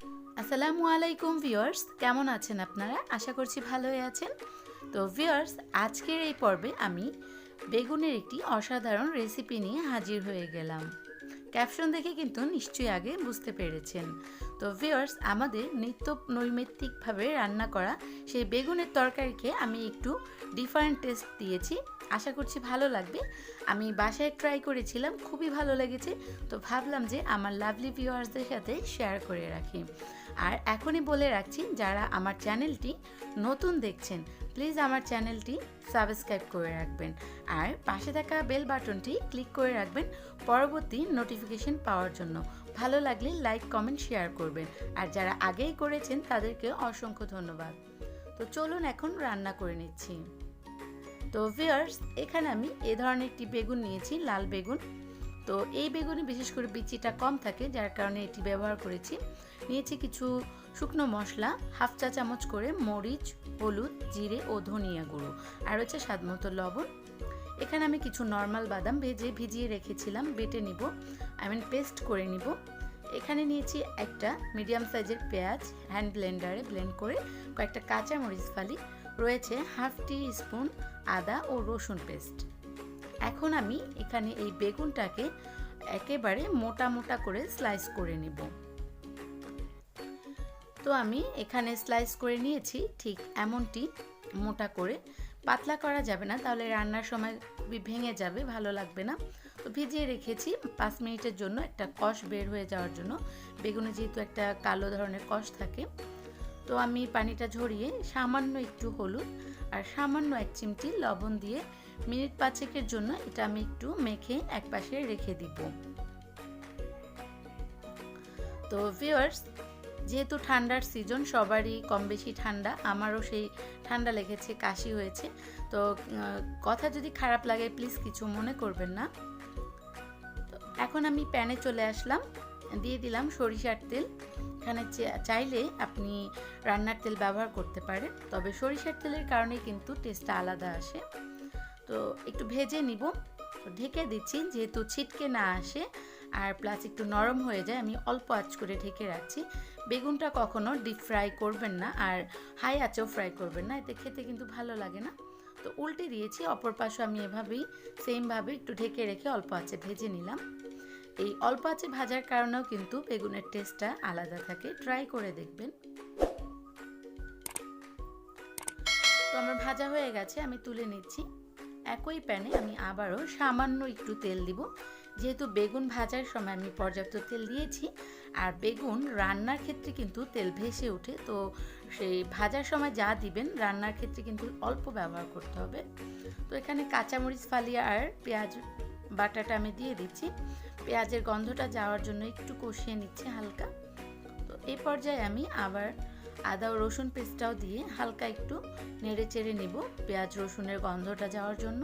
আসসালামু আলাইকুম ভিউয়ার্স, কেমন আছেন আপনারা? আশা করছি ভালোই আছেন। তো ভিউয়ার্স, আজকের এই পর্বে আমি বেগুনের একটি অসাধারণ রেসিপি নিয়ে হাজির হয়ে গেলাম। ক্যাপশন দেখে কিন্তু নিশ্চয়ই আগে বুঝতে পেরেছেন। তো ভিউয়ার্স, আমাদের নিত্য নৈমিত্তিকভাবে রান্না করা সেই বেগুনের তরকারিকে আমি একটু ডিফারেন্ট টেস্ট দিয়েছি। আশা করছি ভালো লাগবে। আমি বাসায় ট্রাই করেছিলাম, খুবই ভালো লেগেছে। তো ভাবলাম যে আমার লাভলি ভিউয়ার্সদের সাথে শেয়ার করে রাখি। আর এখনই বলে রাখছি, যারা আমার চ্যানেলটি নতুন দেখছেন প্লিজ আমার চ্যানেলটি সাবস্ক্রাইব করে রাখবেন আর পাশে থাকা বেল বাটনটি ক্লিক করে রাখবেন পরবর্তী নোটিফিকেশন পাওয়ার জন্য। ভালো লাগলে লাইক কমেন্ট শেয়ার করবেন আর যারা আগেই করেছেন তাদেরকে অসংখ্য ধন্যবাদ। তো চলুন এখন রান্না করে নিচ্ছি। তো ভিউয়ার্স, এখানে আমি এই ধরনের একটি বেগুন নিয়েছি, লাল বেগুন। তো এই বেগুনে বিশেষ করে বিচিটা কম থাকে, যার কারণে এটি ব্যবহার করেছি। নিয়েছি কিছু শুকনো মশলা, হাফ চা চামচ করে মরিচ, হলুদ, জিরে ও ধনিয়া গুঁড়ো, আর হচ্ছে স্বাদ মতো লবণ। এখানে আমি কিছু নর্মাল বাদাম ভিজিয়ে রেখেছিলাম, বেটে নিব, পেস্ট করে নিব। এখানে নিয়েছি একটা মিডিয়াম সাইজের পেঁয়াজ, হ্যান্ড ব্লেন্ডারে ব্লেন্ড করে কয়েকটা কাঁচা মরিচ ফালি, রয়েছে হাফ টি স্পুন আদা ও রসুন পেস্ট। এখন আমি এখানে এই বেগুনটাকে একেবারে মোটা মোটা করে স্লাইস করে নেব। তো আমি এখানে স্লাইস করে নিয়েছি ঠিক এমনটি মোটা করে। পাতলা করা যাবে না, তাহলে রান্নার সময় খুবই ভেঙে যাবে, ভালো লাগবে না। তো ভিজিয়ে রেখেছি 5 মিনিটের জন্য, একটা কষ বের হয়ে যাওয়ার জন্য। বেগুনে যেহেতু একটা কালো ধরনের কষ থাকে। তো আমি পানিটা ঝরিয়ে সামান্য একটু হলুদ আর সামান্য 1 চিমটি লবণ দিয়ে মিনিট 5 জন্য এটা আমি একটু মেখে একপাশে রেখে দিব। তো ভিউয়ার্স, যেহেতু ঠান্ডার সিজন, সবারই কম বেশি ঠান্ডা, আমারও সেই ঠান্ডা লেগেছে, কাশি হয়েছে। তো কথা যদি খারাপ লাগে প্লিজ কিছু মনে করবেন না। তো এখন আমি প্যানে চলে আসলাম, দিয়ে দিলাম সরিষার তেল। এখানে চাইলে আপনি রান্নার তেল ব্যবহার করতে পারেন, তবে সরিষার তেলের কারণে কিন্তু টেস্টটা আলাদা আসে। তো একটু ভেজে নিব, ঢেকে দিচ্ছি যেহেতু ছিটকে না আসে আর প্লাস একটু নরম হয়ে যায়। আমি অল্প আঁচ করে ঢেকে রাখছি। বেগুনটা কখনো ডিপ ফ্রাই করবেন না, আর হাই আঁচেও ফ্রাই করবেন না, এতে খেতে কিন্তু ভালো লাগে না। তো উল্টে দিয়েছি, অপর পাশে আমি এভাবেই সেমভাবে একটু ঢেকে রেখে অল্প আঁচে ভেজে নিলাম। এই অল্প আঁচে ভাজার কারণেও কিন্তু বেগুনের টেস্টটা আলাদা থাকে, ট্রাই করে দেখবেন। তো আমার ভাজা হয়ে গেছে, আমি তুলে নিচ্ছি। একই প্যানে আমি আবারও সামান্য একটু তেল দিব, যেহেতু বেগুন ভাজার সময় আমি পর্যাপ্ত তেল দিয়েছি। আর বেগুন রান্নার ক্ষেত্রে কিন্তু তেল ভেসে ওঠে, তো সেই ভাজার সময় যা দিবেন রান্নার ক্ষেত্রে কিন্তু অল্প ব্যবহার করতে হবে। তো এখানে কাঁচামরিচ ফালিয়া আর পেঁয়াজ বাটাটা আমি দিয়ে দিচ্ছি। পেঁয়াজের গন্ধটা যাওয়ার জন্য একটু কষিয়ে নিচ্ছি হালকা। তো এই পর্যায়ে আমি আবার আদা ও রসুন পেস্টটাও দিয়ে হালকা একটু নেড়ে চেড়ে নিব পেঁয়াজ রসুনের গন্ধটা যাওয়ার জন্য।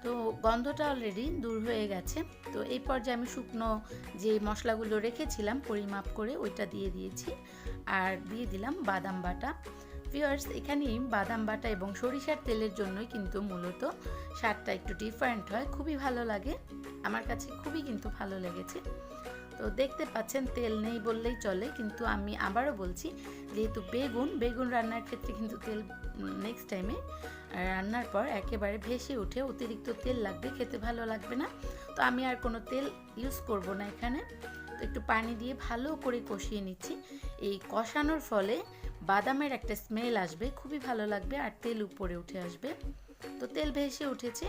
তো গন্ধটা অলরেডি দূর হয়ে গেছে। তো এই পর্যায়ে আমি শুকনো যে মশলাগুলো রেখেছিলাম পরিমাপ করে ওইটা দিয়ে দিয়েছি, আর দিয়ে দিলাম বাদাম বাটা। ভিউয়ার্স, এখানে বাদাম বাটা এবং সরিষার তেলের জন্যই কিন্তু মূলত স্বাদটা একটু ডিফারেন্ট হয়, খুবই ভালো লাগে, আমার কাছে খুবই কিন্তু ভালো লেগেছে। তো দেখতে পাচ্ছেন তেল নেই বললেই চলে, কিন্তু আমি আবারও বলছি, যেহেতু বেগুন রান্নার ক্ষেত্রে কিন্তু তেল নেক্সট টাইমে রান্নার পর একেবারে ভেসে উঠে অতিরিক্ত তেল লাগবে, খেতে ভালো লাগবে না। তো আমি আর কোনো তেল ইউজ করব না এখানে। তো একটু পানি দিয়ে ভালো করে কষিয়ে নিচ্ছি। এই কষানোর ফলে বাদামের একটা স্মেল আসবে, খুবই ভালো লাগবে, আর তেল উপরে উঠে আসবে। তো তেল ভেসে উঠেছে।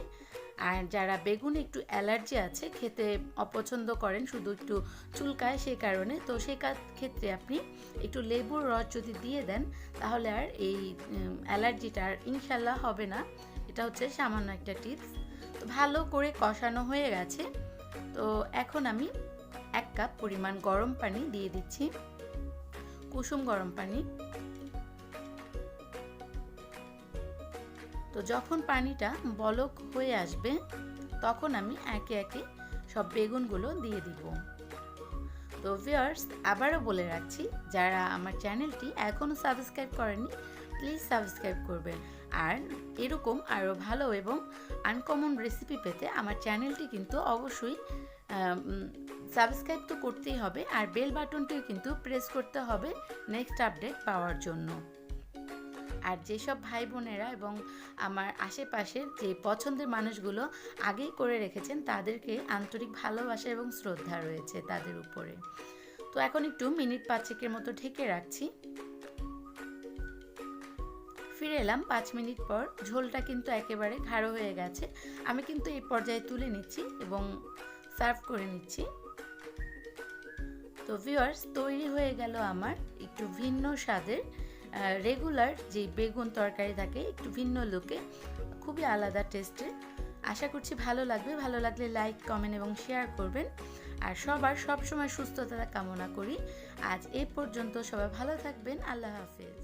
আর যারা বেগুনে একটু অ্যালার্জি আছে, খেতে অপছন্দ করেন, শুধু একটু চুলকায় সেই কারণে, তো সেই ক্ষেত্রে আপনি একটু লেবুর রস যদি দিয়ে দেন তাহলে আর এই অ্যালার্জিটা আর ইনশাল্লাহ হবে না। এটা হচ্ছে সামান্য একটা টিপস। তো ভালো করে কষানো হয়ে গেছে। তো এখন আমি 1 কাপ পরিমাণ গরম পানি দিয়ে দিচ্ছি, কুসুম গরম পানি। তো যখন পানিটা বলক হয়ে আসবে তখন আমি একে একে সব বেগুনগুলো দিয়ে দিব। তো ভিউয়ার্স, আবারও বলে রাখছি, যারা আমার চ্যানেলটি এখনও সাবস্ক্রাইব করেনি প্লিজ সাবস্ক্রাইব করবেন। আর এরকম আরও ভালো এবং আনকমন রেসিপি পেতে আমার চ্যানেলটি কিন্তু অবশ্যই সাবস্ক্রাইব তো করতেই হবে, আর বেল বাটনটিও কিন্তু প্রেস করতে হবে নেক্সট আপডেট পাওয়ার জন্য। আর যেসব ভাই বোনেরা এবং আমার আশেপাশের যে পছন্দের মানুষগুলো আগেই করে রেখেছেন, তাদেরকে আন্তরিক ভালোবাসা এবং শ্রদ্ধা রয়েছে তাদের উপরে। তো এখন একটু মিনিট 5-6 মতো ঢেকে রাখছি। ফিরে এলাম 5 মিনিট পর। ঝোলটা কিন্তু একেবারে গাঢ় হয়ে গেছে। আমি কিন্তু এই পর্যায়ে তুলে নিচ্ছি এবং সার্ভ করে নিচ্ছি। তো ভিউয়ার্স, তৈরি হয়ে গেল আমার একটু ভিন্ন স্বাদের রেগুলার যে বেগুন তরকারি থাকে, একটু ভিন্ন লুকে, খুবই আলাদা টেস্টে। আশা করছি ভালো লাগবে। ভালো লাগলে লাইক, কমেন্ট এবং শেয়ার করবেন। আর সবার সবসময় সুস্থতা কামনা করি। আজ এই পর্যন্ত, সবাই ভালো থাকবেন। আল্লাহ হাফেজ।